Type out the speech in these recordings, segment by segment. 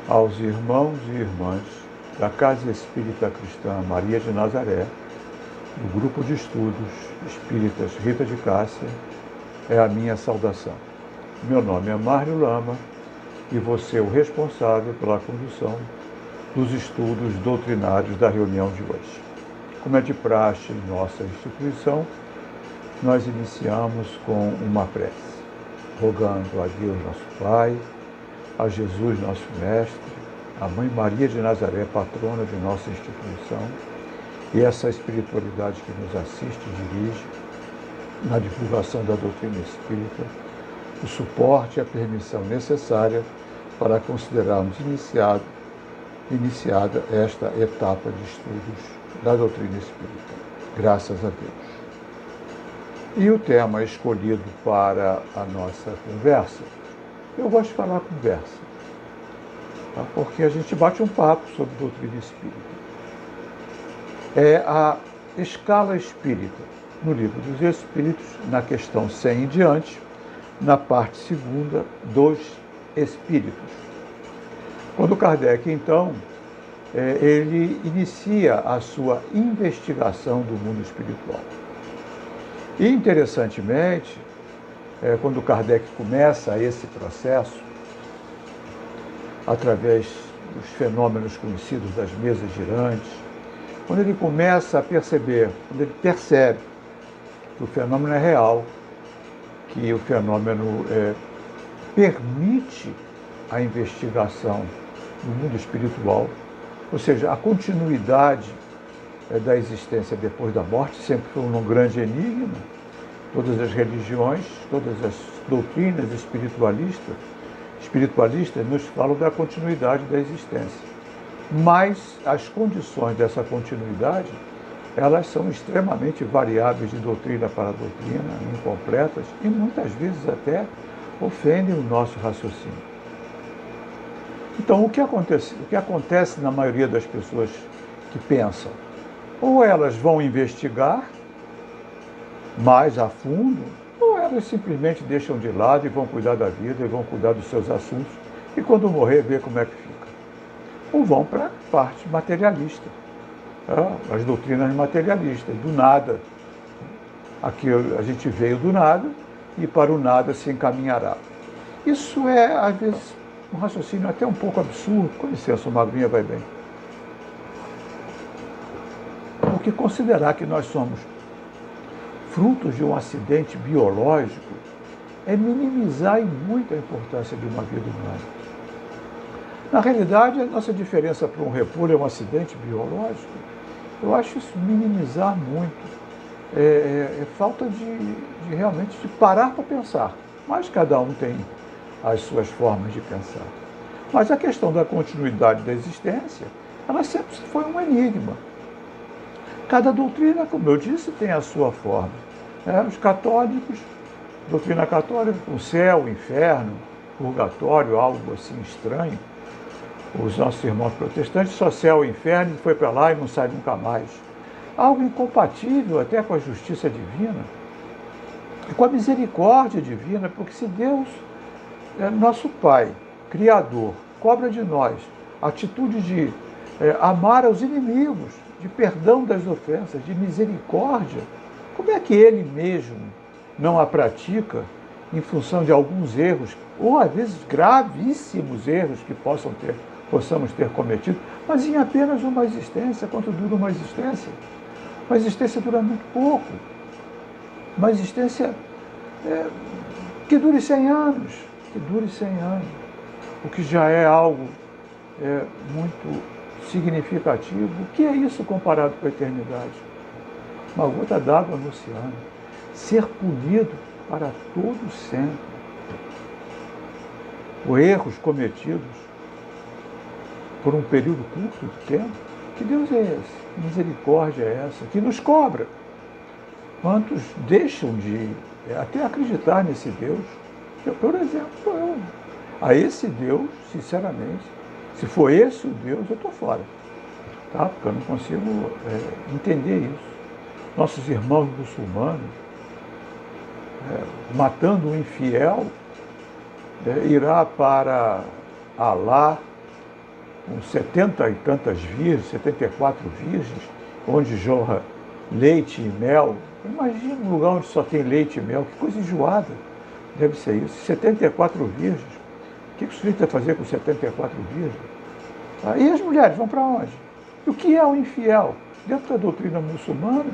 aos irmãos e irmãs da Casa Espírita Cristã Maria de Nazaré, do Grupo de Estudos Espíritas Rita de Cássia, é a minha saudação. Meu nome é Mário Lama e vou ser o responsável pela condução dos estudos doutrinários da reunião de hoje. Como é de praxe em nossa instituição, nós iniciamos com uma prece, rogando a Deus nosso Pai, a Jesus nosso Mestre, a Mãe Maria de Nazaré, patrona de nossa instituição, e essa espiritualidade que nos assiste e dirige na divulgação da doutrina espírita, o suporte e a permissão necessária para considerarmos iniciada esta etapa de estudos da doutrina espírita. Graças a Deus. E o tema escolhido para a nossa conversa, eu gosto de falar conversa, tá? Porque a gente bate um papo sobre doutrina espírita. É a escala espírita, no Livro dos Espíritos, na questão 100 em diante, na parte segunda dos Espíritos. Quando Kardec, então, ele inicia a sua investigação do mundo espiritual. E, interessantemente, quando Kardec começa esse processo, através dos fenômenos conhecidos das mesas girantes, quando ele começa a perceber, quando ele percebe que o fenômeno é real, que o fenômeno permite a investigação do mundo espiritual, ou seja, a continuidade da existência depois da morte sempre foi um grande enigma. Todas as religiões, todas as doutrinas espiritualistas nos falam da continuidade da existência. Mas as condições dessa continuidade, elas são extremamente variáveis de doutrina para doutrina, incompletas e muitas vezes até ofendem o nosso raciocínio. Então, o que acontece na maioria das pessoas que pensam? Ou elas vão investigar mais a fundo, ou elas simplesmente deixam de lado e vão cuidar da vida, e vão cuidar dos seus assuntos, e quando morrer, ver como é que fica. Ou vão para a parte materialista, as doutrinas materialistas, do nada. Aqui a gente veio do nada e para o nada se encaminhará. Isso é, às vezes, um raciocínio até um pouco absurdo. Com licença, o Magrinha vai bem. Porque considerar que nós somos frutos de um acidente biológico é minimizar em muito a importância de uma vida humana. Na realidade, a nossa diferença para um repolho é um acidente biológico. Eu acho isso minimizar muito. É falta de realmente de parar para pensar. Mas cada um tem as suas formas de pensar. Mas a questão da continuidade da existência, ela sempre foi um enigma. Cada doutrina, como eu disse, tem a sua forma. Os católicos, doutrina católica, o céu, o inferno, purgatório, algo assim estranho. Os nossos irmãos protestantes, só céu e inferno, ele foi para lá e não sai nunca mais. Algo incompatível até com a justiça divina e com a misericórdia divina, porque se Deus, nosso Pai, Criador, cobra de nós a atitude de amar aos inimigos, de perdão das ofensas, de misericórdia, como é que Ele mesmo não a pratica em função de alguns erros, ou às vezes gravíssimos erros que possamos ter cometido, mas em apenas uma existência? Quanto dura uma existência? Uma existência dura muito pouco. Uma existência que dure 100 anos, o que já é algo muito significativo. O que é isso comparado com a eternidade? Uma gota d'água no oceano, ser punido para todo sempre. Por erros cometidos por um período curto de tempo. Que Deus é esse? Que misericórdia é essa? Que nos cobra. Quantos deixam de até acreditar nesse Deus? Eu, por exemplo, a esse Deus, sinceramente, se for esse o Deus, eu estou fora. Tá? Porque eu não consigo entender isso. Nossos irmãos muçulmanos, matando um infiel, irá para Alá com 70 e tantas virgens, 74 virgens, onde jorra leite e mel. Imagina um lugar onde só tem leite e mel, que coisa enjoada deve ser isso. 74 virgens. O que o sujeito vai fazer com 74 virgens? E as mulheres vão para onde? E o que é o infiel? Dentro da doutrina muçulmana,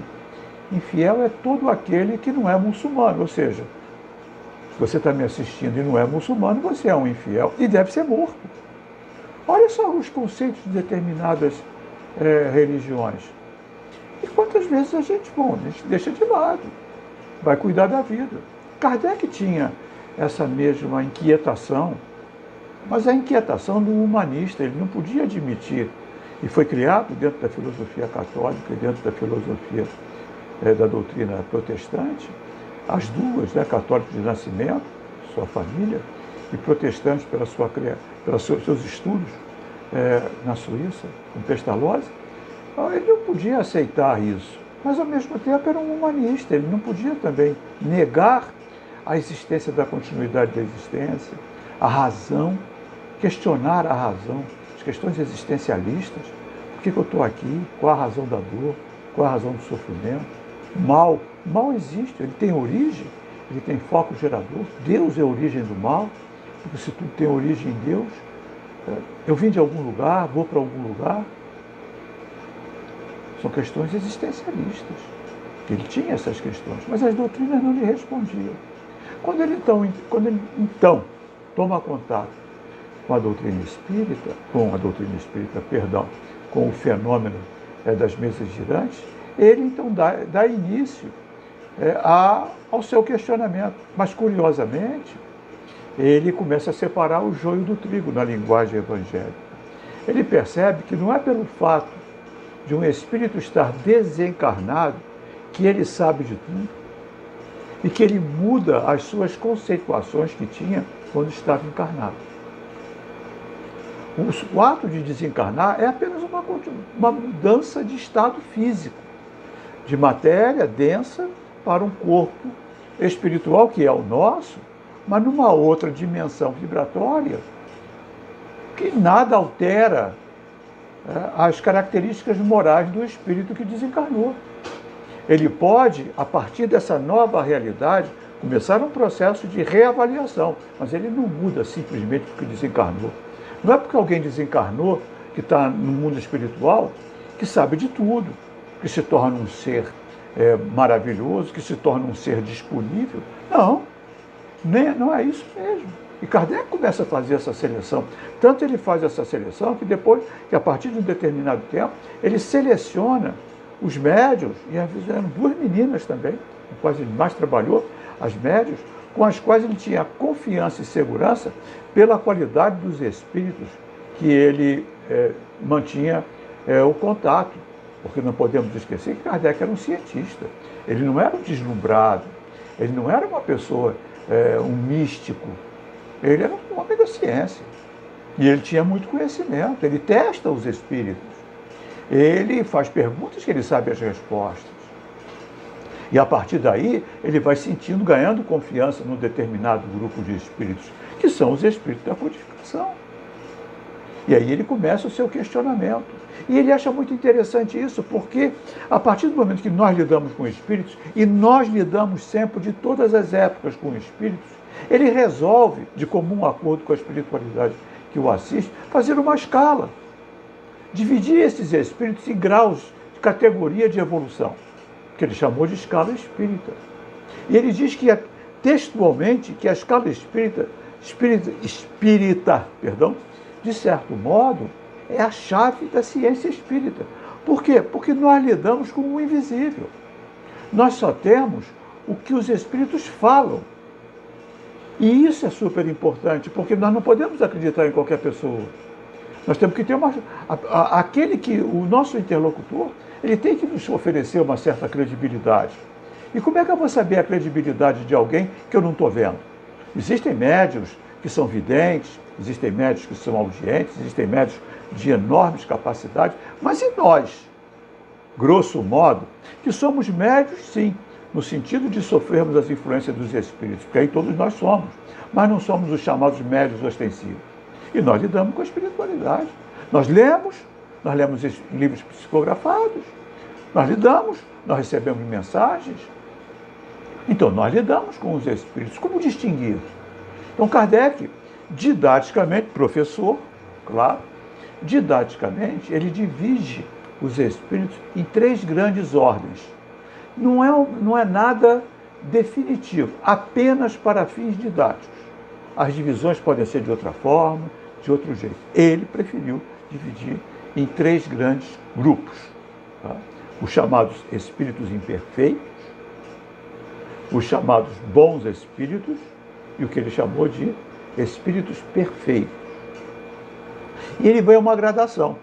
infiel é todo aquele que não é muçulmano, ou seja, se você está me assistindo e não é muçulmano, você é um infiel e deve ser morto. Olha só os conceitos de determinadas religiões. E quantas vezes a gente deixa de lado, vai cuidar da vida. Kardec tinha essa mesma inquietação, mas a inquietação do humanista, ele não podia admitir, e foi criado dentro da filosofia católica e dentro da filosofia da doutrina protestante, as duas, católico de nascimento, sua família, e protestante pelos seus estudos na Suíça, com Pestalozzi. Ele não podia aceitar isso, mas ao mesmo tempo era um humanista, ele não podia também negar a existência da continuidade da existência, a razão, questionar a razão, as questões existencialistas. Por que eu estou aqui? Qual a razão da dor? Qual a razão do sofrimento? Mal existe, ele tem origem, ele tem foco gerador. Deus é a origem do mal, porque se tudo tem origem em Deus, eu vim de algum lugar, vou para algum lugar. São questões existencialistas. Ele tinha essas questões, mas as doutrinas não lhe respondiam. Quando ele então toma contato com a doutrina espírita, com o fenômeno das mesas girantes, ele então dá início ao seu questionamento. Mas, curiosamente, ele começa a separar o joio do trigo na linguagem evangélica. Ele percebe que não é pelo fato de um espírito estar desencarnado que ele sabe de tudo e que ele muda as suas conceituações que tinha quando estava encarnado. O ato de desencarnar é apenas uma mudança de estado físico, de matéria densa para um corpo espiritual, que é o nosso, mas numa outra dimensão vibratória, que nada altera as características morais do espírito que desencarnou. Ele pode, a partir dessa nova realidade, começar um processo de reavaliação, mas ele não muda simplesmente porque desencarnou. Não é porque alguém desencarnou, que está no mundo espiritual, que sabe de tudo, que se torna um ser maravilhoso, que se torna um ser disponível. Não é isso mesmo. E Kardec começa a fazer essa seleção. Tanto ele faz essa seleção que depois, que a partir de um determinado tempo, ele seleciona os médiuns, e eram duas meninas também, com as quais ele mais trabalhou, as médiuns, com as quais ele tinha confiança e segurança pela qualidade dos espíritos que ele mantinha o contato. Porque não podemos esquecer que Kardec era um cientista. Ele não era um deslumbrado, ele não era uma pessoa, um místico. Ele era um homem da ciência. E ele tinha muito conhecimento, ele testa os espíritos. Ele faz perguntas que ele sabe as respostas. E a partir daí, ele vai ganhando confiança num determinado grupo de espíritos, que são os espíritos da codificação. E aí ele começa o seu questionamento. E ele acha muito interessante isso, porque a partir do momento que nós lidamos com espíritos, e nós lidamos sempre de todas as épocas com espíritos, ele resolve, de comum acordo com a espiritualidade que o assiste, fazer uma escala. Dividir esses espíritos em graus de categoria de evolução, que ele chamou de escala espírita. E ele diz que, textualmente, que a escala espírita, de certo modo, é a chave da ciência espírita. Por quê? Porque nós lidamos com o invisível. Nós só temos o que os espíritos falam. E isso é super importante, porque nós não podemos acreditar em qualquer pessoa. Nós temos que ter o nosso interlocutor, ele tem que nos oferecer uma certa credibilidade. E como é que eu vou saber a credibilidade de alguém que eu não estou vendo? Existem médiuns que são videntes, existem médiuns que são audientes, existem médiuns de enormes capacidades, mas e nós, grosso modo, que somos médiuns, sim, no sentido de sofrermos as influências dos espíritos, porque aí todos nós somos, mas não somos os chamados médiuns ostensivos. E nós lidamos com a espiritualidade. Nós lemos livros psicografados, nós lidamos, nós recebemos mensagens. Então, nós lidamos com os espíritos. Como distinguir? Então, Kardec, didaticamente, professor, claro, didaticamente, ele divide os espíritos em 3 grandes ordens. Não é nada definitivo, apenas para fins didáticos. As divisões podem ser de outra forma, de outro jeito. Ele preferiu dividir em 3 grandes grupos. Tá? Os chamados espíritos imperfeitos, os chamados bons espíritos e o que ele chamou de espíritos perfeitos. E ele vai a uma gradação.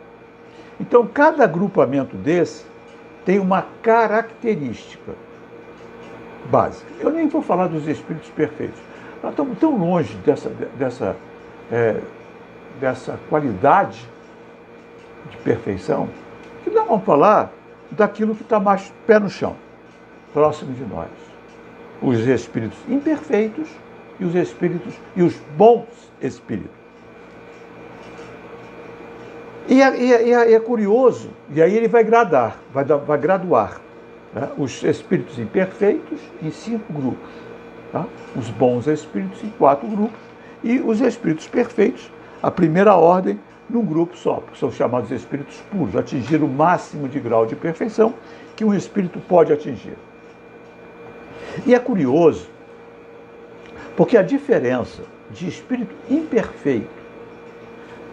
Então, cada agrupamento desse tem uma característica básica. Eu nem vou falar dos espíritos perfeitos. Nós estamos tão longe dessa qualidade de perfeição que nós vamos falar daquilo que está mais pé no chão, próximo de nós. Os espíritos imperfeitos e os bons espíritos. E é curioso, e aí ele vai graduar, né, os espíritos imperfeitos em 5 grupos, tá? Os bons espíritos em 4 grupos e os espíritos perfeitos, a primeira ordem, num grupo só, porque são chamados espíritos puros, atingir o máximo de grau de perfeição que um espírito pode atingir. E é curioso, porque a diferença de espírito imperfeito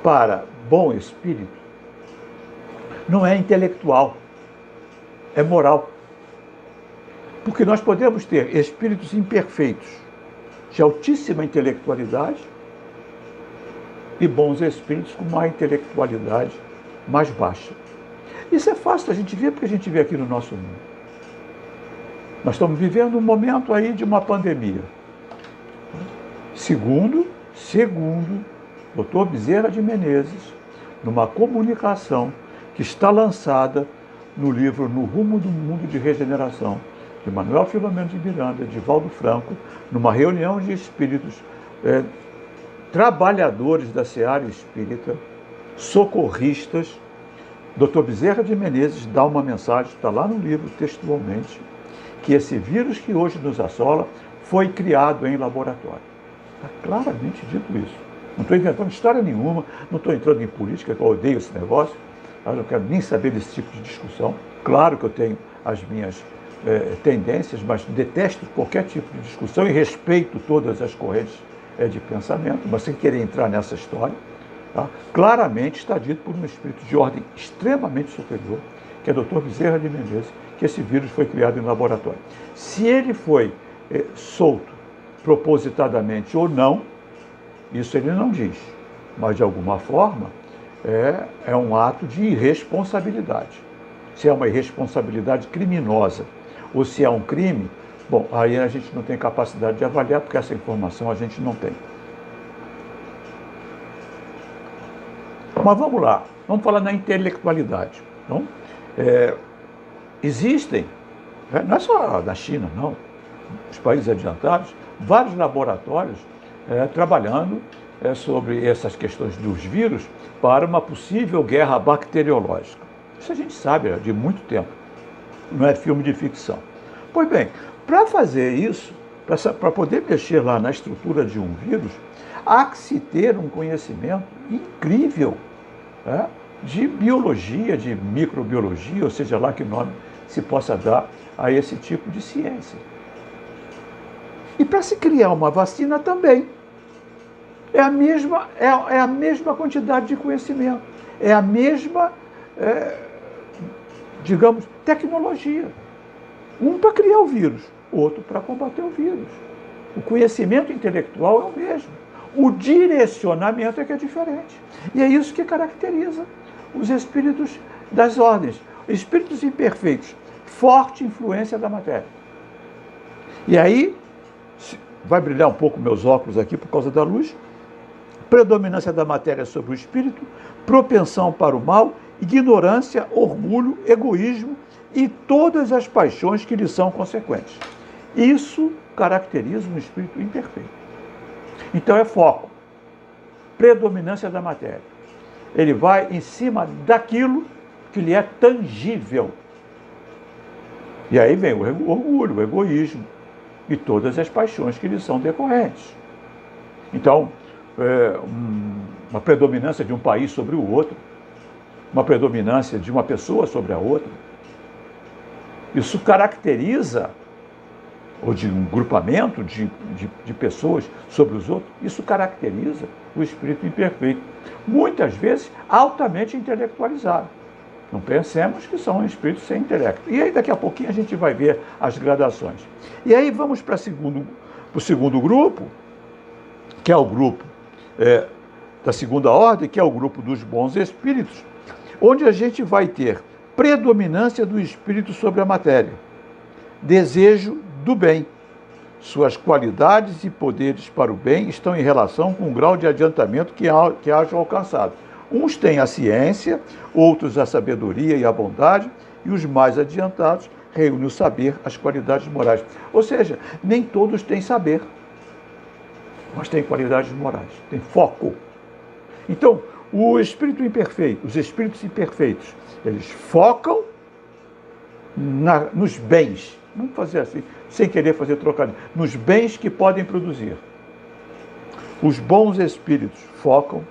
para bom espírito não é intelectual, é moral. Porque nós podemos ter espíritos imperfeitos de altíssima intelectualidade e bons espíritos com uma intelectualidade mais baixa. Isso é fácil a gente ver, porque a gente vê aqui no nosso mundo. Nós estamos vivendo um momento aí de uma pandemia. Segundo Dr. Bezerra de Menezes, numa comunicação que está lançada no livro No Rumo do Mundo de Regeneração, de Manuel Filomeno de Miranda, de Valdo Franco, numa reunião de espíritos trabalhadores da seara espírita, socorristas, Dr. Bezerra de Menezes dá uma mensagem, está lá no livro textualmente, que esse vírus que hoje nos assola foi criado em laboratório. Está claramente dito isso. Não estou inventando história nenhuma, não estou entrando em política, que eu odeio esse negócio, eu não quero nem saber desse tipo de discussão. Claro que eu tenho as minhas tendências, mas detesto qualquer tipo de discussão e respeito todas as correntes de pensamento, mas sem querer entrar nessa história. Tá? Claramente está dito por um espírito de ordem extremamente superior, que é o Dr. Bezerra de Menezes, que esse vírus foi criado em laboratório. Se ele foi solto propositadamente ou não, isso ele não diz, mas de alguma forma é um ato de irresponsabilidade. Se é uma irresponsabilidade criminosa ou se é um crime, bom, aí a gente não tem capacidade de avaliar, porque essa informação a gente não tem. Mas vamos lá, vamos falar na intelectualidade. Então, existem, não é só na China, não, os países adiantados, vários laboratórios trabalhando sobre essas questões dos vírus para uma possível guerra bacteriológica. Isso a gente sabe de muito tempo, não é filme de ficção. Pois bem, para fazer isso, para poder mexer lá na estrutura de um vírus, há que se ter um conhecimento incrível de biologia, de microbiologia, ou seja lá que nome se possa dar a esse tipo de ciência. E para se criar uma vacina também. É a mesma quantidade de conhecimento. É a mesma, digamos, tecnologia. Um para criar o vírus, outro para combater o vírus. O conhecimento intelectual é o mesmo. O direcionamento é que é diferente. E é isso que caracteriza os espíritos das ordens. Espíritos imperfeitos, forte influência da matéria. E aí, vai brilhar um pouco meus óculos aqui por causa da luz, predominância da matéria sobre o espírito, propensão para o mal, ignorância, orgulho, egoísmo e todas as paixões que lhe são consequentes. Isso caracteriza um espírito imperfeito. Então é foco. predominância da matéria. Ele vai em cima daquilo que lhe é tangível. E aí vem o orgulho, o egoísmo e todas as paixões que lhe são decorrentes. Então, uma predominância de um país sobre o outro, uma predominância de uma pessoa sobre a outra, isso caracteriza, ou de um grupamento de pessoas sobre os outros, isso caracteriza o espírito imperfeito, muitas vezes altamente intelectualizado. Não pensemos que são espíritos sem intelecto. E aí daqui a pouquinho a gente vai ver as gradações. E aí vamos para o segundo grupo, que é o grupo da segunda ordem, que é o grupo dos bons espíritos, onde a gente vai ter predominância do espírito sobre a matéria, desejo do bem. Suas qualidades e poderes para o bem estão em relação com o grau de adiantamento que hajam alcançado. Uns têm a ciência, outros a sabedoria e a bondade, e os mais adiantados reúnem o saber, as qualidades morais. Ou seja, nem todos têm saber, mas têm qualidades morais, têm foco. Então, o espírito imperfeito, os espíritos imperfeitos, eles focam nos bens. Vamos fazer assim, sem querer fazer trocadilho, nos bens que podem produzir. Os bons espíritos focam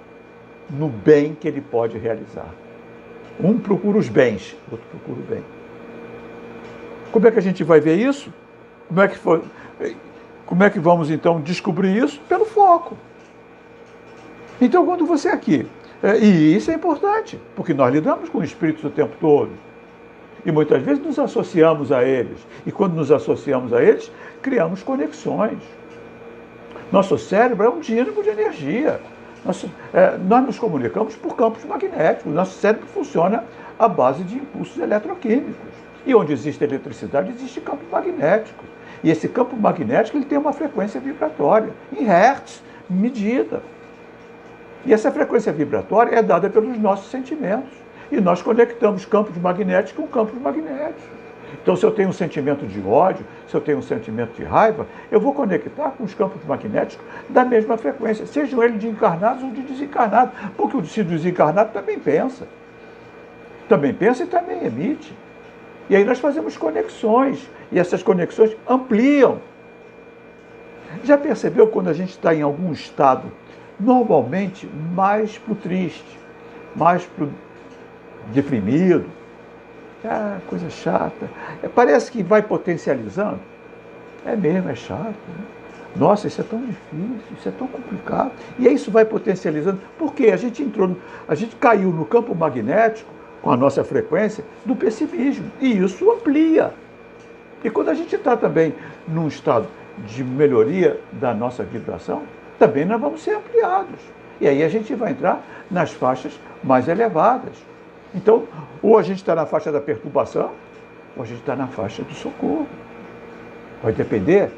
no bem que ele pode realizar. Um procura os bens, outro procura o bem. Como é que a gente vai ver isso? Como é que vamos então descobrir isso? Pelo foco. Então, quando você aqui, e isso é importante, porque nós lidamos com espíritos o tempo todo, e muitas vezes nos associamos a eles, e quando nos associamos a eles, criamos conexões. Nosso cérebro é um dínamo de energia. Nós nos comunicamos por campos magnéticos. Nosso cérebro funciona à base de impulsos eletroquímicos. E onde existe eletricidade, existe campo magnético. E esse campo magnético ele tem uma frequência vibratória, em hertz, medida. E essa frequência vibratória é dada pelos nossos sentimentos. E nós conectamos campos magnéticos com campos magnéticos. Então, se eu tenho um sentimento de ódio, se eu tenho um sentimento de raiva, eu vou conectar com os campos magnéticos da mesma frequência, sejam eles de encarnados ou de desencarnados, porque o desencarnado também pensa. Também pensa e também emite. E aí nós fazemos conexões, e essas conexões ampliam. Já percebeu quando a gente está em algum estado, normalmente mais para o triste, mais para o deprimido, coisa chata. Parece que vai potencializando. É mesmo, é chato. Né? Nossa, isso é tão difícil, isso é tão complicado. E aí isso vai potencializando. Porque a gente caiu no campo magnético, com a nossa frequência, do pessimismo. E isso amplia. E quando a gente está também num estado de melhoria da nossa vibração, também nós vamos ser ampliados. E aí a gente vai entrar nas faixas mais elevadas. Então, ou a gente está na faixa da perturbação, ou a gente está na faixa do socorro. Vai depender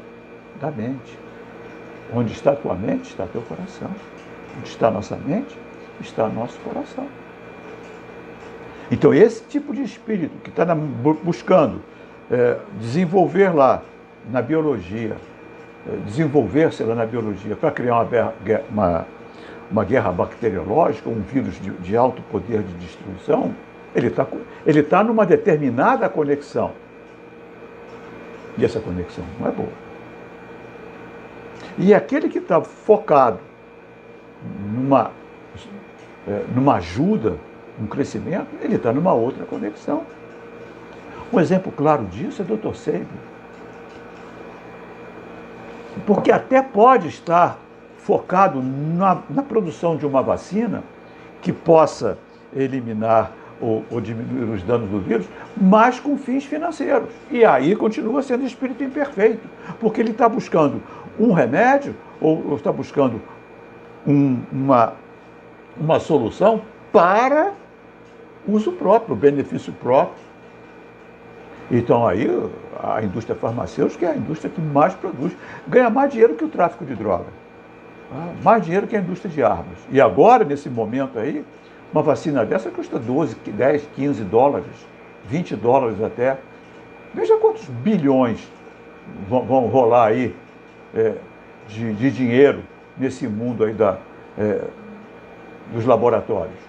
da mente. Onde está a tua mente, está teu coração. Onde está a nossa mente, está o nosso coração. Então, esse tipo de espírito que está buscando desenvolver lá na biologia, desenvolver-se lá na biologia para criar uma guerra bacteriológica, um vírus de alto poder de destruição, ele tá numa determinada conexão. E essa conexão não é boa. E aquele que está focado numa ajuda, num crescimento, ele está numa outra conexão. Um exemplo claro disso é o Dr. Sebi. Porque até pode estar focado na produção de uma vacina que possa eliminar ou diminuir os danos do vírus, mas com fins financeiros. E aí continua sendo espírito imperfeito, porque ele está buscando um remédio ou está buscando uma solução para uso próprio, benefício próprio. Então aí a indústria farmacêutica é a indústria que mais produz, ganha mais dinheiro que o tráfico de droga. Mais dinheiro que a indústria de armas. E agora, nesse momento aí, uma vacina dessa custa 12, 10, 15 dólares, 20 dólares até. Veja quantos bilhões vão rolar aí de dinheiro nesse mundo aí dos laboratórios.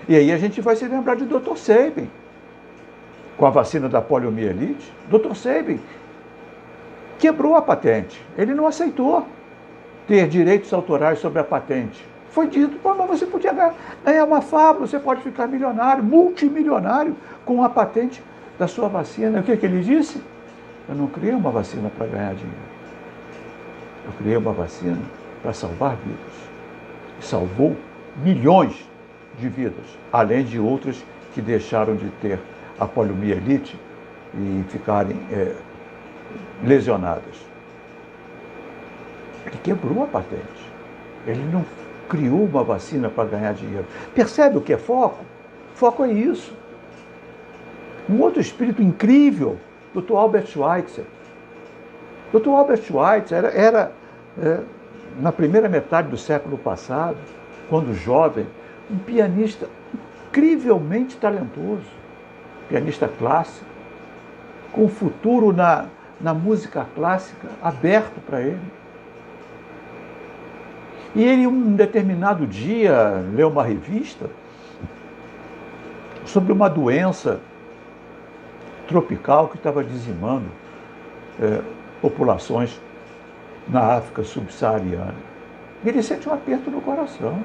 E aí a gente vai se lembrar de Dr. Sabin, com a vacina da poliomielite. Dr. Sabin quebrou a patente. Ele não aceitou ter direitos autorais sobre a patente. Foi dito, mas você podia ganhar uma fábrica, você pode ficar milionário, multimilionário, com a patente da sua vacina. O que ele disse? Eu não criei uma vacina para ganhar dinheiro. Eu criei uma vacina para salvar vidas. E salvou milhões de vidas, além de outras que deixaram de ter a poliomielite e ficarem lesionadas. Ele quebrou a patente. Ele não criou uma vacina para ganhar dinheiro. Percebe o que é foco? Foco é isso. Um outro espírito incrível, Dr. Albert Schweitzer. Dr. Albert Schweitzer era na primeira metade do século passado, quando jovem, um pianista incrivelmente talentoso, pianista clássico, com futuro na música clássica aberto para ele. E ele, um determinado dia, leu uma revista sobre uma doença tropical que estava dizimando populações na África subsaariana. E ele sente um aperto no coração.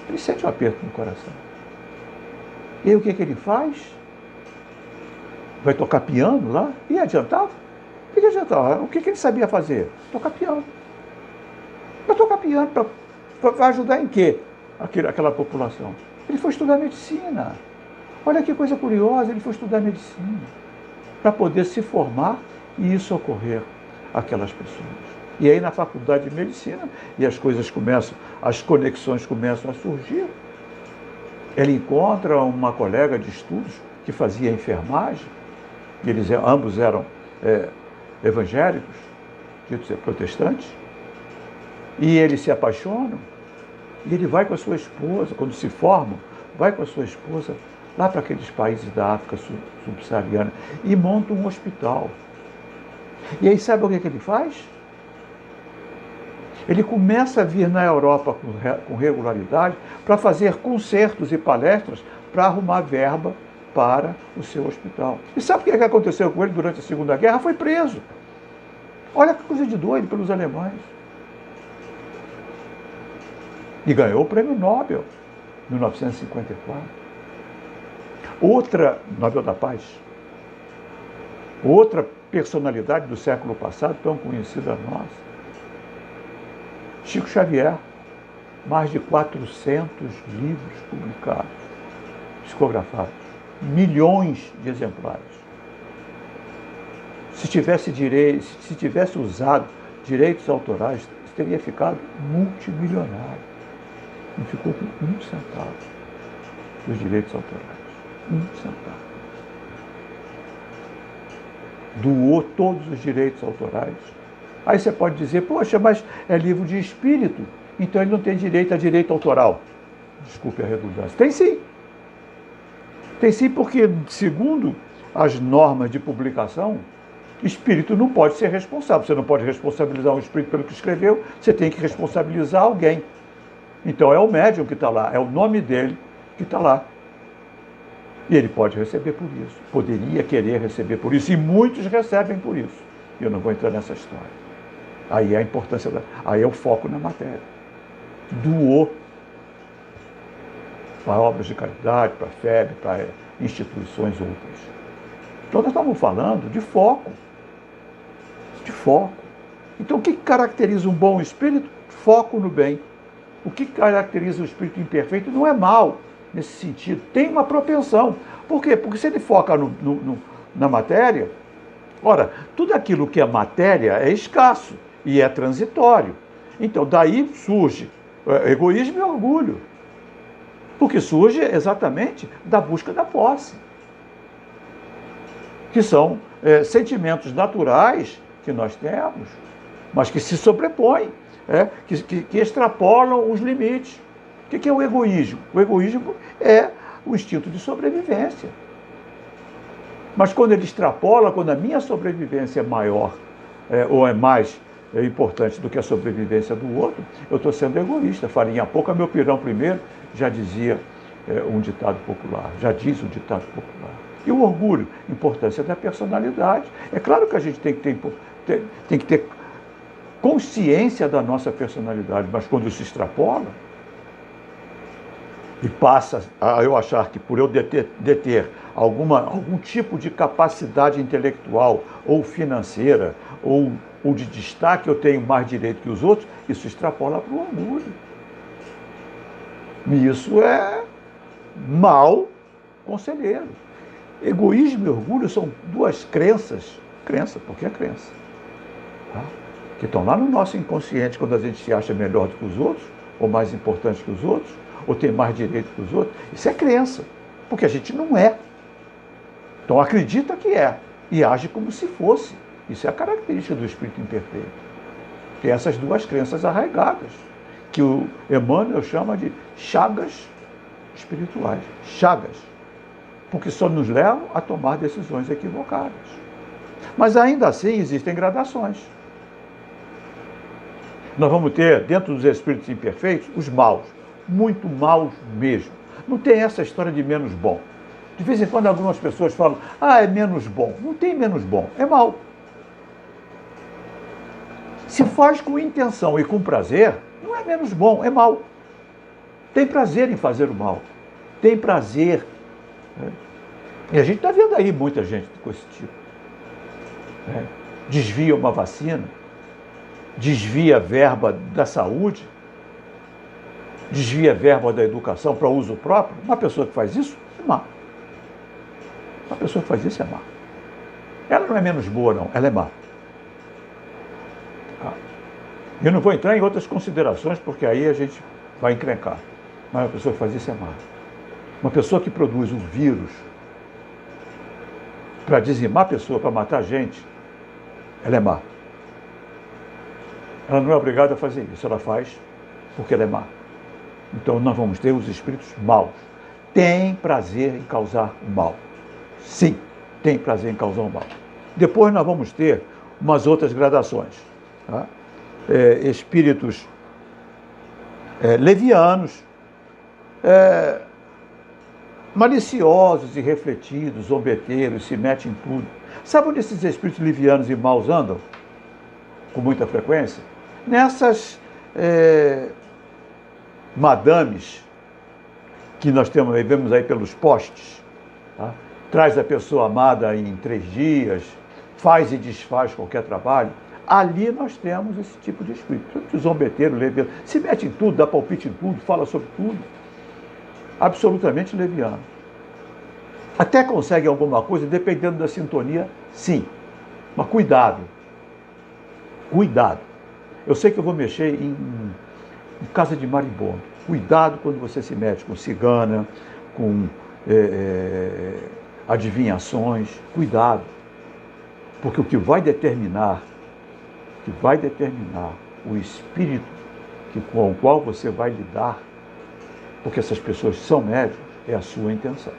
Ele sente um aperto no coração. E aí o que ele faz? Vai tocar piano lá? E adiantava? O que adiantava? O que ele sabia fazer? Tocar piano. Para tocar piano, para ajudar em quê? Aquela população. Ele foi estudar medicina. Olha que coisa curiosa, ele foi estudar medicina. Para poder se formar e ir socorrer aquelas pessoas. E aí na faculdade de medicina, e as coisas começam, as conexões começam a surgir. Ele encontra uma colega de estudos que fazia enfermagem, e eles ambos eram evangélicos, ditos ser protestantes, e eles se apaixonam, e ele vai com a sua esposa, quando se formam, vai com a sua esposa lá para aqueles países da África subsaariana e monta um hospital. E aí sabe o que ele faz? Ele começa a vir na Europa com regularidade para fazer concertos e palestras para arrumar verba para o seu hospital. E sabe o que aconteceu com ele durante a Segunda Guerra? Foi preso. Olha que coisa de doido pelos alemães. E ganhou o Prêmio Nobel, em 1954. Outra, Nobel da Paz, outra personalidade do século passado, tão conhecida nossa, Chico Xavier, mais de 400 livros publicados, psicografados, milhões de exemplares. Se tivesse usado direitos autorais, teria ficado multimilionário. Não ficou com um centavo dos direitos autorais. Um centavo. Doou todos os direitos autorais. Aí você pode dizer, poxa, mas é livro de espírito, então ele não tem direito a direito autoral. Desculpe a redundância. Tem sim. Tem sim, porque, segundo as normas de publicação, espírito não pode ser responsável. Você não pode responsabilizar um espírito pelo que escreveu, você tem que responsabilizar alguém. Então é o médium que está lá, é o nome dele que está lá. E ele pode receber por isso, poderia querer receber por isso, e muitos recebem por isso. E eu não vou entrar nessa história. Aí é a importância, aí é o foco na matéria. Doou para obras de caridade, para a FEB, para instituições outras. Então nós estamos falando de foco. De foco. Então o que caracteriza um bom espírito? Foco no bem. O que caracteriza o espírito imperfeito não é mal, nesse sentido. Tem uma propensão. Por quê? Porque se ele foca na matéria, ora, tudo aquilo que é matéria é escasso e é transitório. Então, daí surge egoísmo e orgulho. Porque surge exatamente da busca da posse. Que são sentimentos naturais que nós temos, mas que se sobrepõem. Que extrapolam os limites. O que é o egoísmo? O egoísmo é o instinto de sobrevivência. Mas quando ele extrapola, quando a minha sobrevivência é maior ou é mais importante do que a sobrevivência do outro, eu estou sendo egoísta. Farinha pouca, meu pirão primeiro, já dizia um ditado popular, já diz um ditado popular. E o orgulho, importância da personalidade. É claro que a gente tem que ter consciência da nossa personalidade, mas quando isso extrapola e passa a eu achar que por eu deter algum tipo de capacidade intelectual ou financeira ou de destaque, eu tenho mais direito que os outros, isso extrapola para o orgulho. E isso é mau conselheiro. Egoísmo e orgulho são duas crença, porque é crença, tá? Que estão lá no nosso inconsciente quando a gente se acha melhor do que os outros, ou mais importante que os outros, ou tem mais direito que os outros. Isso é crença, porque a gente não é. Então acredita que é e age como se fosse. Isso é a característica do espírito imperfeito. Tem essas duas crenças arraigadas, que o Emmanuel chama de chagas espirituais. Chagas. Porque só nos levam a tomar decisões equivocadas. Mas ainda assim existem gradações. Nós vamos ter, dentro dos espíritos imperfeitos, os maus. Muito maus mesmo. Não tem essa história de menos bom. De vez em quando algumas pessoas falam, é menos bom. Não tem menos bom, é mau. Se faz com intenção e com prazer, não é menos bom, é mau. Tem prazer em fazer o mal. Tem prazer. E a gente está vendo aí muita gente com esse tipo. Desvia uma vacina, desvia a verba da saúde, desvia a verba da educação para uso próprio. Uma pessoa que faz isso é má. Uma pessoa que faz isso é má. Ela não é menos boa, não. Ela é má. Eu não vou entrar em outras considerações, porque aí a gente vai encrencar. Mas uma pessoa que faz isso é má. Uma pessoa que produz um vírus para dizimar a pessoa, para matar a gente, ela é má. Ela não é obrigada a fazer isso. Ela faz porque ela é má. Então nós vamos ter os espíritos maus. Tem prazer em causar o mal. Sim, tem prazer em causar o mal. Depois nós vamos ter umas outras gradações. Tá? Espíritos levianos, maliciosos e refletidos, zombeteiros, se metem em tudo. Sabe onde esses espíritos levianos e maus andam? Com muita frequência? Nessas madames que nós vemos aí pelos postes. Tá? Traz a pessoa amada em 3 dias, faz e desfaz qualquer trabalho. Ali nós temos esse tipo de espírito. Zombeteiro, leviano, se mete em tudo, dá palpite em tudo, fala sobre tudo. Absolutamente leviano. Até consegue alguma coisa, dependendo da sintonia, sim. Mas cuidado. Cuidado. Eu sei que eu vou mexer em casa de marimbondo. Cuidado quando você se mete com cigana, com adivinhações. Cuidado. Porque o que vai determinar o espírito com o qual você vai lidar, porque essas pessoas são médiuns, é a sua intenção.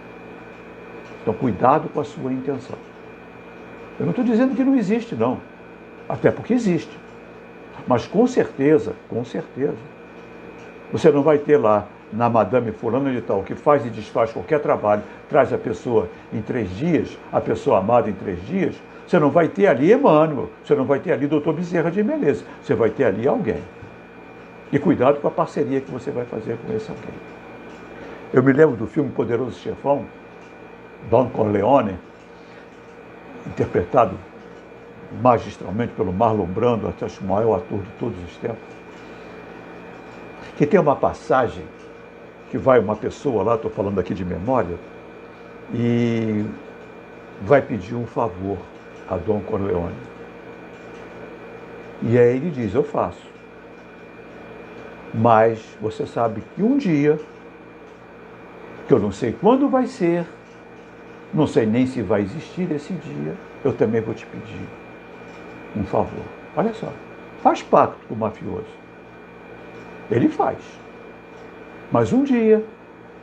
Então, cuidado com a sua intenção. Eu não estou dizendo que não existe, não. Até porque existe. Mas com certeza, você não vai ter lá na Madame Fulana de Tal, que faz e desfaz qualquer trabalho, traz a pessoa em 3 dias, a pessoa amada em 3 dias. Você não vai ter ali Emmanuel, você não vai ter ali Dr. Bezerra de Menezes, você vai ter ali alguém. E cuidado com a parceria que você vai fazer com esse alguém. Eu me lembro do filme Poderoso Chefão, Don Corleone, interpretado magistralmente pelo Marlon Brando, acho o maior ator de todos os tempos, que tem uma passagem que vai uma pessoa lá, estou falando aqui de memória, e vai pedir um favor a Don Corleone. E aí ele diz, eu faço. Mas você sabe que um dia, que eu não sei quando vai ser, não sei nem se vai existir esse dia, eu também vou te pedir um favor. Olha só, faz pacto com o mafioso. Ele faz. Mas um dia,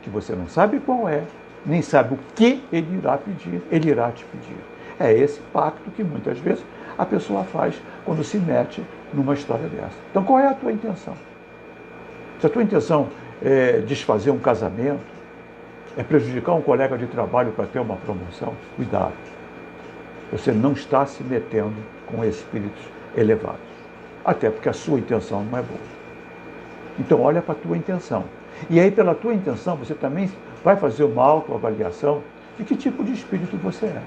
que você não sabe qual é, nem sabe o que ele irá pedir, ele irá te pedir. É esse pacto que muitas vezes a pessoa faz quando se mete numa história dessa. Então, qual é a tua intenção? Se a tua intenção é desfazer um casamento, é prejudicar um colega de trabalho para ter uma promoção, cuidado. Você não está se metendo com espíritos elevados. Até porque a sua intenção não é boa. Então, olha para a tua intenção. E aí, pela tua intenção, você também vai fazer uma autoavaliação de que tipo de espírito você é.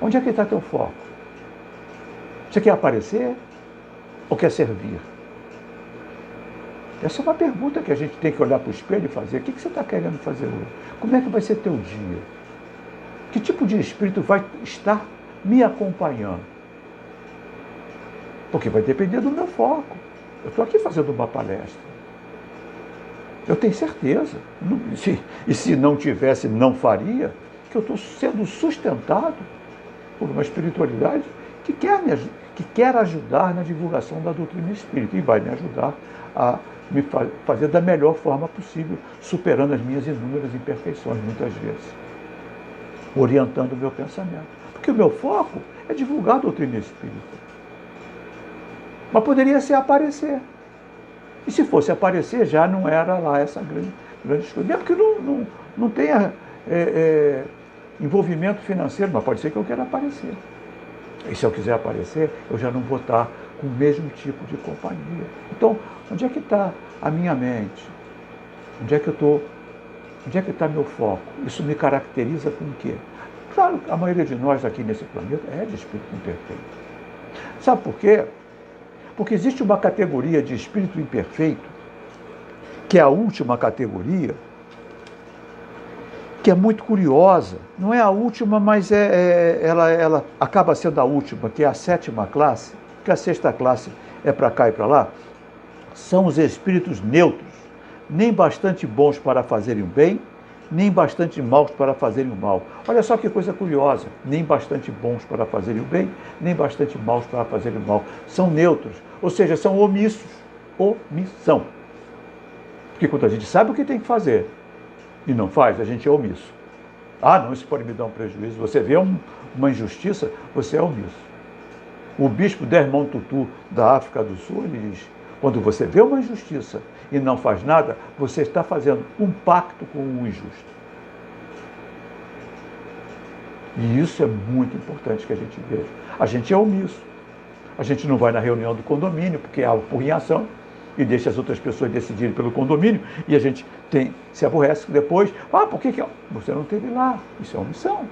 Onde é que está teu foco? Você quer aparecer ou quer servir? Essa é uma pergunta que a gente tem que olhar para o espelho e fazer. O que você está querendo fazer hoje? Como é que vai ser teu dia? Que tipo de espírito vai estar me acompanhando? Porque vai depender do meu foco. Eu estou aqui fazendo uma palestra. Eu tenho certeza. E se não tivesse, não faria, que eu estou sendo sustentado por uma espiritualidade que quer ajudar na divulgação da doutrina espírita e vai me ajudar a me fazer da melhor forma possível, superando as minhas inúmeras imperfeições, muitas vezes, orientando o meu pensamento. Porque o meu foco é divulgar a doutrina espírita. Mas poderia ser aparecer. E se fosse aparecer, já não era lá essa grande escolha. Mesmo que não tenha envolvimento financeiro, mas pode ser que eu queira aparecer. E se eu quiser aparecer, eu já não vou estar com o mesmo tipo de companhia. Então, onde é que está a minha mente? Onde é que eu estou? Onde é que está meu foco? Isso me caracteriza com o quê? Claro, a maioria de nós aqui nesse planeta é de espírito imperfeito. Sabe por quê? Porque existe uma categoria de espírito imperfeito, que é a última categoria, que é muito curiosa. Não é a última, mas ela acaba sendo a última, que é a 7ª classe, que a 6ª classe é para cá e para lá. São os espíritos neutros, nem bastante bons para fazerem o bem, nem bastante maus para fazerem o mal. Olha só que coisa curiosa, nem bastante bons para fazerem o bem, nem bastante maus para fazerem o mal. São neutros, ou seja, são omissos, omissão. Porque quando a gente sabe o que tem que fazer e não faz, a gente é omisso. Ah, não, isso pode me dar um prejuízo. Você vê uma injustiça, você é omisso. O bispo Desmond Tutu, da África do Sul, ele diz, quando você vê uma injustiça e não faz nada, você está fazendo um pacto com o injusto. E isso é muito importante que a gente veja. A gente é omisso. A gente não vai na reunião do condomínio, porque há por em ação, e deixa as outras pessoas decidirem pelo condomínio, e a gente se aborrece depois. Ah, por que você não esteve lá? Isso é omissão.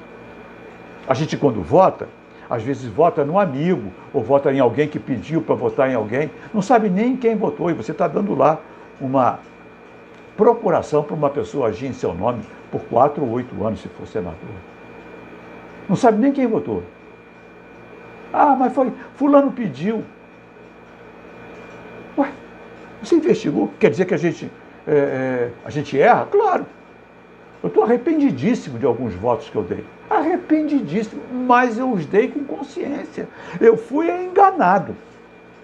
A gente, quando vota, às vezes vota no amigo, ou vota em alguém que pediu para votar em alguém, não sabe nem quem votou, e você está dando lá uma procuração para uma pessoa agir em seu nome por 4 ou 8 anos, se for senador. Não sabe nem quem votou. Ah, mas fulano pediu. Ué, você investigou? Quer dizer que a gente erra? Claro. Eu estou arrependidíssimo de alguns votos que eu dei. Arrependidíssimo, mas eu os dei com consciência. Eu fui enganado.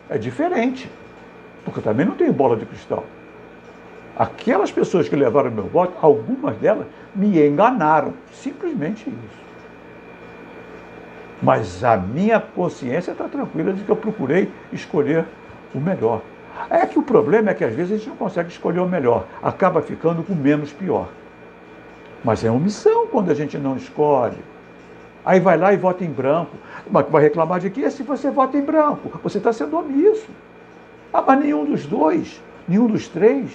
É diferente, porque eu também não tenho bola de cristal. Aquelas pessoas que levaram meu voto, algumas delas me enganaram. Simplesmente isso. Mas a minha consciência está tranquila de que eu procurei escolher o melhor. É que o problema é que às vezes a gente não consegue escolher o melhor. Acaba ficando com o menos pior. Mas é omissão quando a gente não escolhe. Aí vai lá e vota em branco. Mas vai reclamar de quê? Se você vota em branco, você está sendo omisso. Ah, mas nenhum dos dois, nenhum dos três.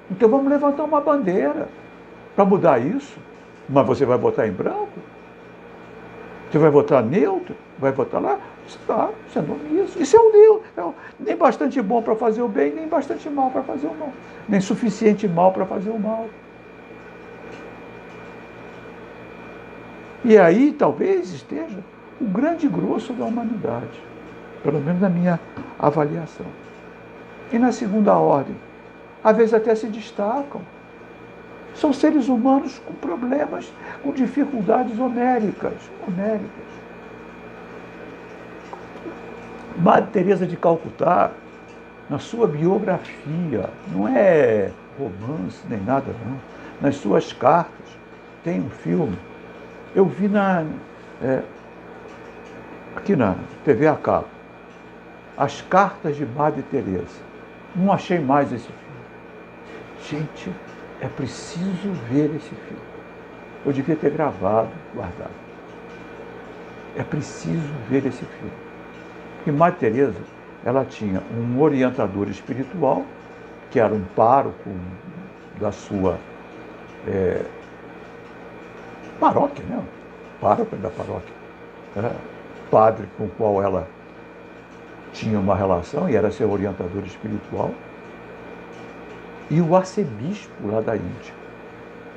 Então vamos levantar uma bandeira para mudar isso. Mas você vai votar em branco? Você vai votar neutro? Vai votar lá? Você está sendo omisso. Isso é um neutro. Nem bastante bom para fazer o bem, nem bastante mal para fazer o mal. Nem suficiente mal para fazer o mal. E aí talvez esteja o grande grosso da humanidade, pelo menos na minha avaliação. E na segunda ordem, às vezes até se destacam. São seres humanos com problemas, com dificuldades homéricas. Madre Teresa de Calcutá, na sua biografia, não é romance nem nada não, nas suas cartas, tem um filme. Eu vi aqui na TV a cabo, As Cartas de Madre Teresa. Não achei mais esse filme. Gente, é preciso ver esse filme. Eu devia ter gravado, guardado. É preciso ver esse filme. Porque Madre Teresa, ela tinha um orientador espiritual, que era um pároco da sua paróquia, né? Pároco da paróquia. Padre com o qual ela tinha uma relação e era seu orientador espiritual. E o arcebispo lá da Índia.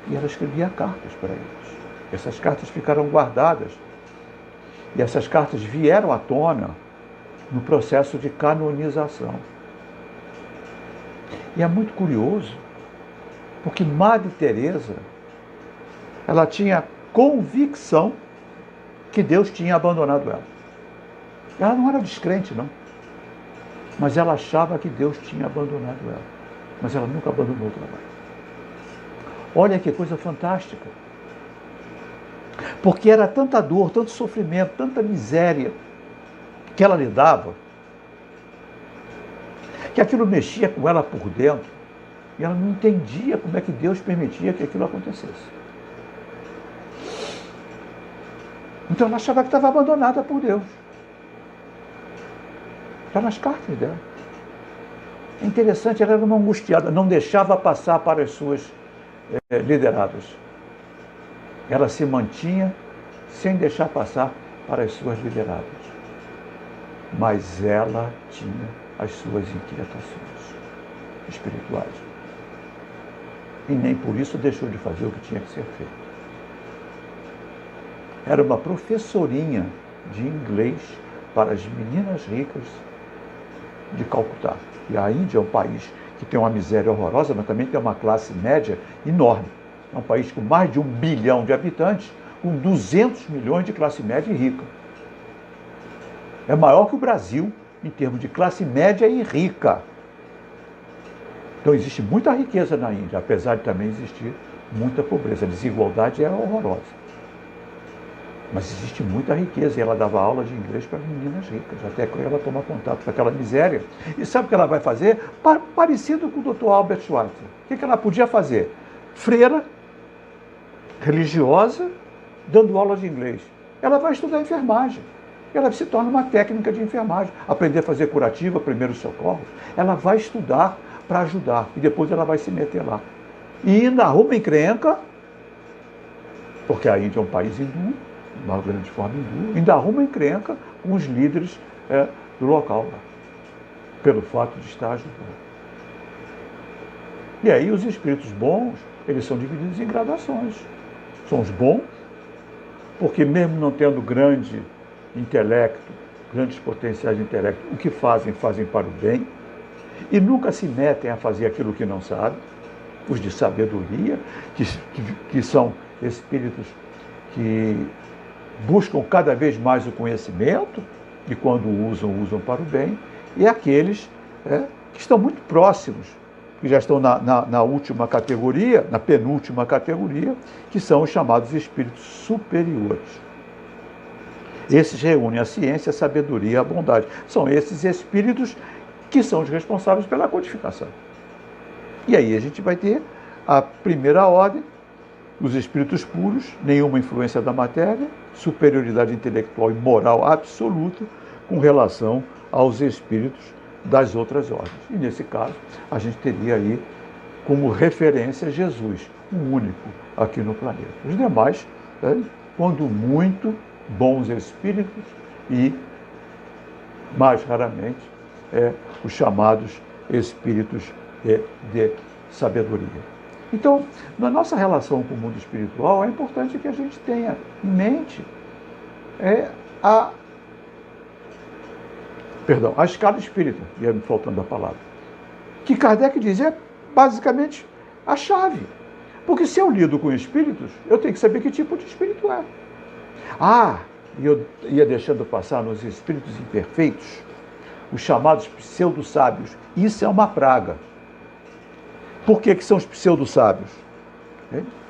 E ela escrevia cartas para eles. Essas cartas ficaram guardadas. E essas cartas vieram à tona no processo de canonização. E é muito curioso, porque Madre Teresa, ela tinha convicção que Deus tinha abandonado ela. Ela não era descrente, não. Mas ela achava que Deus tinha abandonado ela. Mas ela nunca abandonou o trabalho. Olha que coisa fantástica. Porque era tanta dor, tanto sofrimento, tanta miséria que ela lidava, que aquilo mexia com ela por dentro, e ela não entendia como é que Deus permitia que aquilo acontecesse. Então ela achava que estava abandonada por Deus. Está nas cartas dela. É interessante, ela era uma angustiada, não deixava passar para as suas lideradas. Ela se mantinha sem deixar passar para as suas lideradas. Mas ela tinha as suas inquietações espirituais. E nem por isso deixou de fazer o que tinha que ser feito. Era uma professorinha de inglês para as meninas ricas de Calcutá. E a Índia é um país que tem uma miséria horrorosa, mas também tem uma classe média enorme. É um país com mais de 1 bilhão de habitantes, com 200 milhões de classe média e rica. É maior que o Brasil em termos de classe média e rica. Então existe muita riqueza na Índia, apesar de também existir muita pobreza. A desigualdade é horrorosa. Mas existe muita riqueza, e ela dava aula de inglês para meninas ricas, até que ela toma contato com aquela miséria. E sabe o que ela vai fazer? Parecido com o Dr. Albert Schweitzer. O que ela podia fazer? Freira, religiosa, dando aula de inglês. Ela vai estudar enfermagem. Ela se torna uma técnica de enfermagem. Aprender a fazer curativa, primeiros socorros. Ela vai estudar para ajudar. E depois ela vai se meter lá. E ainda arruma encrenca, porque a Índia é um país hindu, uma grande forma hindu, ainda arruma encrenca com os líderes do local lá, pelo fato de estar ajudando. E aí os espíritos bons, eles são divididos em gradações. São os bons, porque mesmo não tendo grande intelecto, grandes potenciais de intelecto, o que fazem, fazem para o bem, e nunca se metem a fazer aquilo que não sabem. Os de sabedoria, que são espíritos que buscam cada vez mais o conhecimento, e quando usam para o bem, e aqueles que estão muito próximos, que já estão na última categoria, na penúltima categoria, que são os chamados espíritos superiores. Esses reúnem a ciência, a sabedoria e a bondade. São esses espíritos que são os responsáveis pela codificação. E aí a gente vai ter a primeira ordem, os espíritos puros, nenhuma influência da matéria, superioridade intelectual e moral absoluta com relação aos espíritos das outras ordens. E nesse caso, a gente teria aí como referência Jesus, o único aqui no planeta. Os demais, quando muito, bons espíritos e, mais raramente, os chamados espíritos de sabedoria. Então, na nossa relação com o mundo espiritual, é importante que a gente tenha em mente a escala espírita, ia me faltando a palavra, que Kardec diz basicamente a chave. Porque se eu lido com espíritos, eu tenho que saber que tipo de espírito é. E eu ia deixando passar nos espíritos imperfeitos, os chamados pseudo-sábios. Isso é uma praga. Por que são os pseudo-sábios?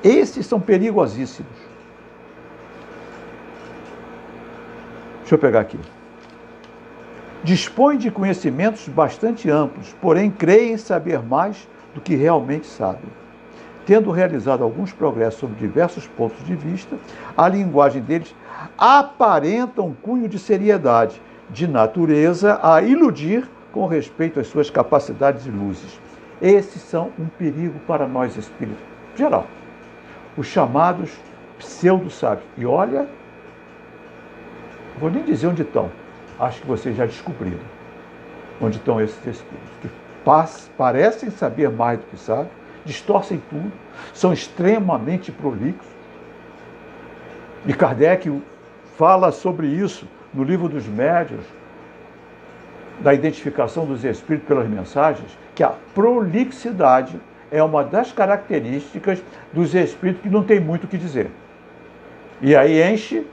Esses são perigosíssimos. Deixa eu pegar aqui. Dispõe de conhecimentos bastante amplos, porém creem em saber mais do que realmente sabem. Tendo realizado alguns progressos sobre diversos pontos de vista, a linguagem deles aparenta um cunho de seriedade, de natureza a iludir com respeito às suas capacidades e luzes. Esses são um perigo para nós espíritos. Geral, os chamados pseudo-sábios. E olha, vou nem dizer onde estão. Acho que vocês já descobriram onde estão esses espíritos, que parecem saber mais do que sabem, distorcem tudo, são extremamente prolixos. E Kardec fala sobre isso no livro dos Médiuns, da identificação dos espíritos pelas mensagens, que a prolixidade é uma das características dos espíritos que não tem muito o que dizer. E aí enche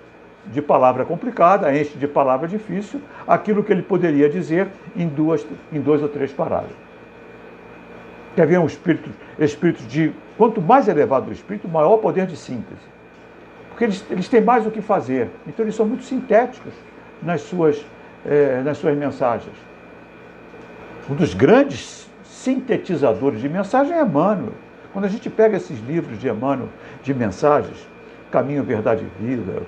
de palavra complicada, enche de palavra difícil, aquilo que ele poderia dizer em dois ou três parágrafos. Quer ver um espíritos de... Quanto mais elevado o espírito, maior o poder de síntese. Porque eles têm mais o que fazer. Então eles são muito sintéticos nas suas mensagens. Um dos grandes sintetizadores de mensagem é Emmanuel. Quando a gente pega esses livros de Emmanuel, de mensagens, Caminho, Verdade e Vida,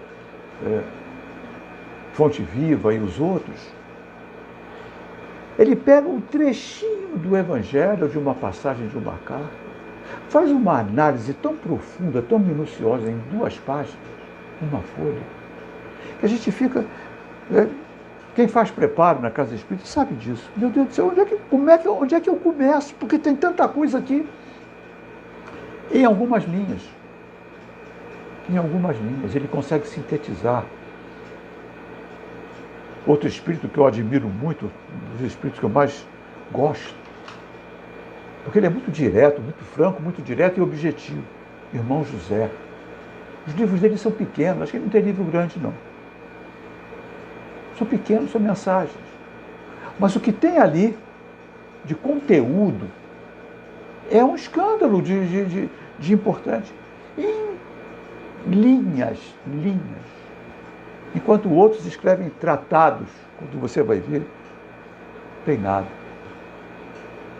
Fonte Viva e os outros, ele pega um trechinho do Evangelho, de uma passagem de uma carta, faz uma análise tão profunda, tão minuciosa, em 2 páginas, uma folha, que a gente fica... Quem faz preparo na casa espírita sabe disso. Meu Deus do céu, onde é que eu começo? Porque tem tanta coisa aqui. Em algumas linhas, ele consegue sintetizar. Outro espírito que eu admiro muito, um dos espíritos que eu mais gosto, porque ele é muito direto, muito franco, muito direto e objetivo. Irmão José. Os livros dele são pequenos, acho que ele não tem livro grande, não. São pequenos, são mensagens. Mas o que tem ali de conteúdo é um escândalo de importante. Em linhas. Enquanto outros escrevem tratados, quando você vai ver, tem nada.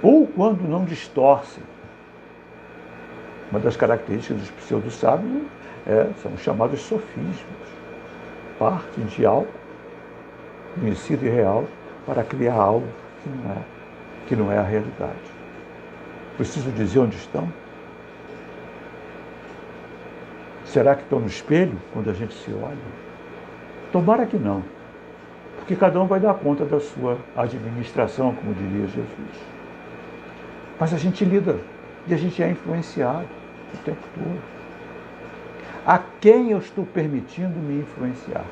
Ou quando não distorcem. Uma das características dos pseudo-sábios são os chamados sofismas. Partem de algo conhecido e real para criar algo que não é a realidade. Preciso dizer onde estão? Será que estão no espelho quando a gente se olha? Tomara que não, porque cada um vai dar conta da sua administração, como diria Jesus. Mas a gente lida e a gente é influenciado o tempo todo. A quem eu estou permitindo me influenciar?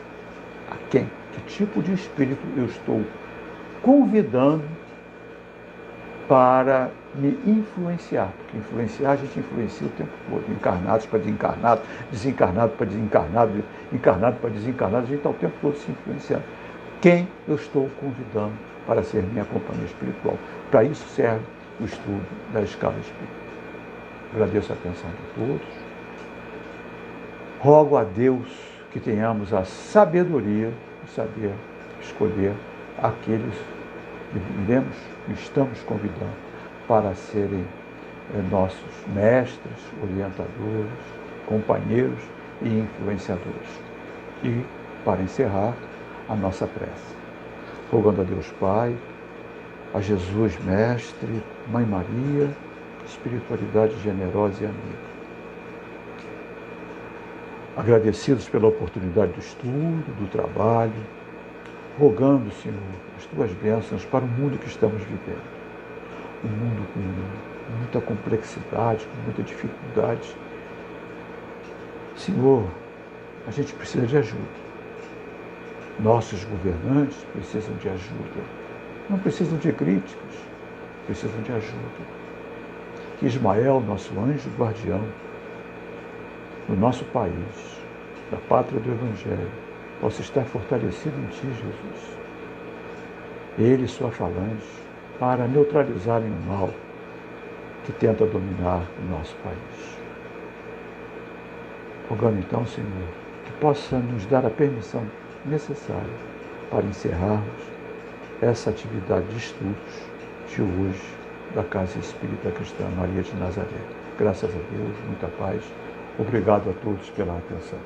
A quem? Que tipo de espírito eu estou convidando para me influenciar? Porque influenciar, a gente influencia o tempo todo. Encarnados para desencarnados, desencarnado para desencarnado, encarnado para desencarnado, a gente está o tempo todo se influenciando. Quem eu estou convidando para ser minha companhia espiritual? Para isso serve o estudo da escala espírita. Agradeço a atenção de todos. Rogo a Deus que tenhamos a sabedoria de saber escolher aqueles que iremos e estamos convidando para serem nossos mestres, orientadores, companheiros e influenciadores. E, para encerrar, a nossa prece. Rogando a Deus Pai, a Jesus Mestre, Mãe Maria, espiritualidade generosa e amiga. Agradecidos pela oportunidade do estudo, do trabalho, rogando, Senhor, as Tuas bênçãos para o mundo que estamos vivendo. Um mundo com muita complexidade, com muita dificuldade. Senhor, a gente precisa de ajuda. Nossos governantes precisam de ajuda. Não precisam de críticas, precisam de ajuda. Que Ismael, nosso anjo guardião, no nosso país, da pátria do Evangelho, possa estar fortalecido em Ti, Jesus. Ele e sua falange, para neutralizarem o mal que tenta dominar o nosso país. Rogando então, Senhor, que possa nos dar a permissão necessária para encerrarmos essa atividade de estudos de hoje da Casa Espírita Cristã Maria de Nazaré. Graças a Deus, muita paz. Obrigado a todos pela atenção.